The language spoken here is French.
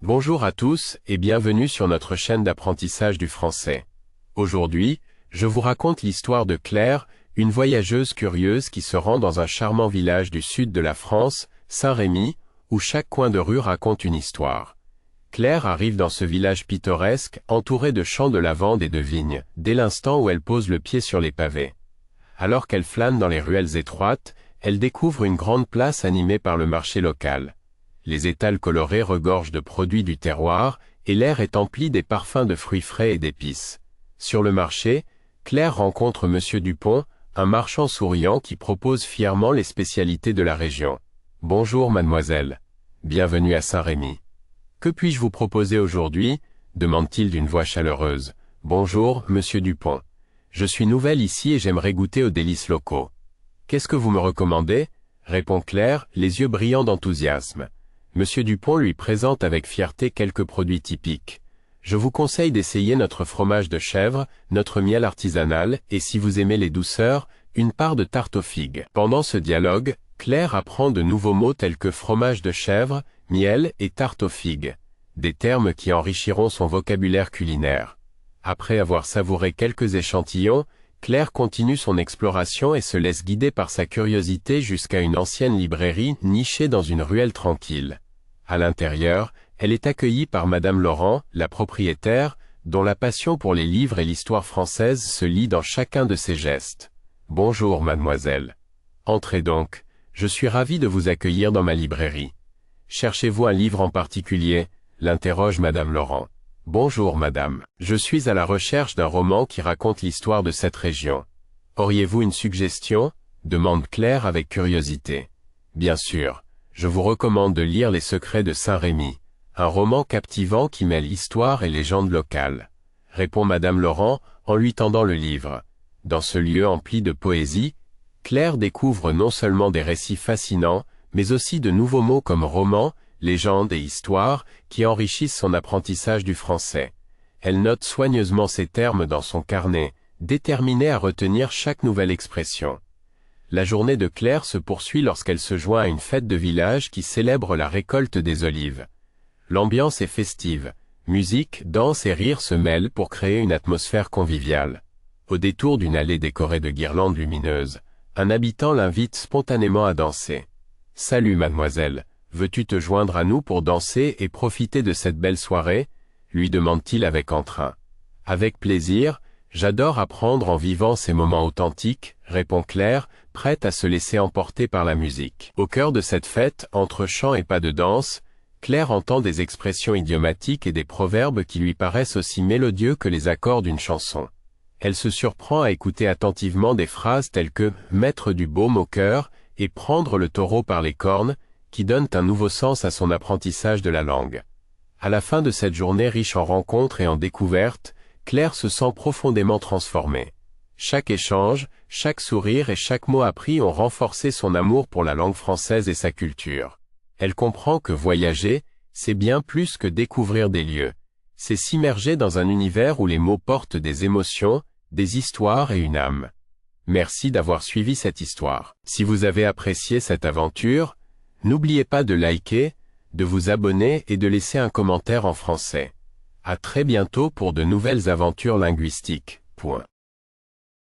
Bonjour à tous et bienvenue sur notre chaîne d'apprentissage du français. Aujourd'hui, je vous raconte l'histoire de Claire, une voyageuse curieuse qui se rend dans un charmant village du sud de la France, Saint-Rémy, où chaque coin de rue raconte une histoire. Claire arrive dans ce village pittoresque, entouré de champs de lavande et de vignes, dès l'instant où elle pose le pied sur les pavés. Alors qu'elle flâne dans les ruelles étroites, elle découvre une grande place animée par le marché local. Les étals colorés regorgent de produits du terroir, et l'air est empli des parfums de fruits frais et d'épices. Sur le marché, Claire rencontre Monsieur Dupont, un marchand souriant qui propose fièrement les spécialités de la région. « Bonjour mademoiselle. Bienvenue à Saint-Rémy. Que puis-je vous proposer aujourd'hui » demande-t-il d'une voix chaleureuse. « Bonjour, Monsieur Dupont. Je suis nouvelle ici et j'aimerais goûter aux délices locaux. »« Qu'est-ce que vous me recommandez » répond Claire, les yeux brillants d'enthousiasme. Monsieur Dupont lui présente avec fierté quelques produits typiques. Je vous conseille d'essayer notre fromage de chèvre, notre miel artisanal, et si vous aimez les douceurs, une part de tarte aux figues. Pendant ce dialogue, Claire apprend de nouveaux mots tels que fromage de chèvre, miel et tarte aux figues. Des termes qui enrichiront son vocabulaire culinaire. Après avoir savouré quelques échantillons, Claire continue son exploration et se laisse guider par sa curiosité jusqu'à une ancienne librairie nichée dans une ruelle tranquille. À l'intérieur, elle est accueillie par Madame Laurent, la propriétaire, dont la passion pour les livres et l'histoire française se lit dans chacun de ses gestes. « Bonjour, mademoiselle. Entrez donc, je suis ravi de vous accueillir dans ma librairie. Cherchez-vous un livre en particulier ?» l'interroge Madame Laurent. « Bonjour, madame. Je suis à la recherche d'un roman qui raconte l'histoire de cette région. Auriez-vous une suggestion ?» demande Claire avec curiosité. « Bien sûr. Je vous recommande de lire Les Secrets de Saint-Rémy, un roman captivant qui mêle histoire et légende locale, répond Madame Laurent en lui tendant le livre. Dans ce lieu empli de poésie, Claire découvre non seulement des récits fascinants, mais aussi de nouveaux mots comme roman, légende et histoire qui enrichissent son apprentissage du français. Elle note soigneusement ces termes dans son carnet, déterminée à retenir chaque nouvelle expression. La journée de Claire se poursuit lorsqu'elle se joint à une fête de village qui célèbre la récolte des olives. L'ambiance est festive. Musique, danse et rire se mêlent pour créer une atmosphère conviviale. Au détour d'une allée décorée de guirlandes lumineuses, un habitant l'invite spontanément à danser. « Salut mademoiselle, veux-tu te joindre à nous pour danser et profiter de cette belle soirée ?» lui demande-t-il avec entrain. « Avec plaisir. J'adore apprendre en vivant ces moments authentiques, répond Claire, prête à se laisser emporter par la musique. Au cœur de cette fête, entre chants et pas de danse, Claire entend des expressions idiomatiques et des proverbes qui lui paraissent aussi mélodieux que les accords d'une chanson. Elle se surprend à écouter attentivement des phrases telles que « mettre du baume au cœur » et « prendre le taureau par les cornes » qui donnent un nouveau sens à son apprentissage de la langue. À la fin de cette journée riche en rencontres et en découvertes, Claire se sent profondément transformée. Chaque échange, chaque sourire et chaque mot appris ont renforcé son amour pour la langue française et sa culture. Elle comprend que voyager, c'est bien plus que découvrir des lieux. C'est s'immerger dans un univers où les mots portent des émotions, des histoires et une âme. Merci d'avoir suivi cette histoire. Si vous avez apprécié cette aventure, n'oubliez pas de liker, de vous abonner et de laisser un commentaire en français. À très bientôt pour de nouvelles aventures linguistiques.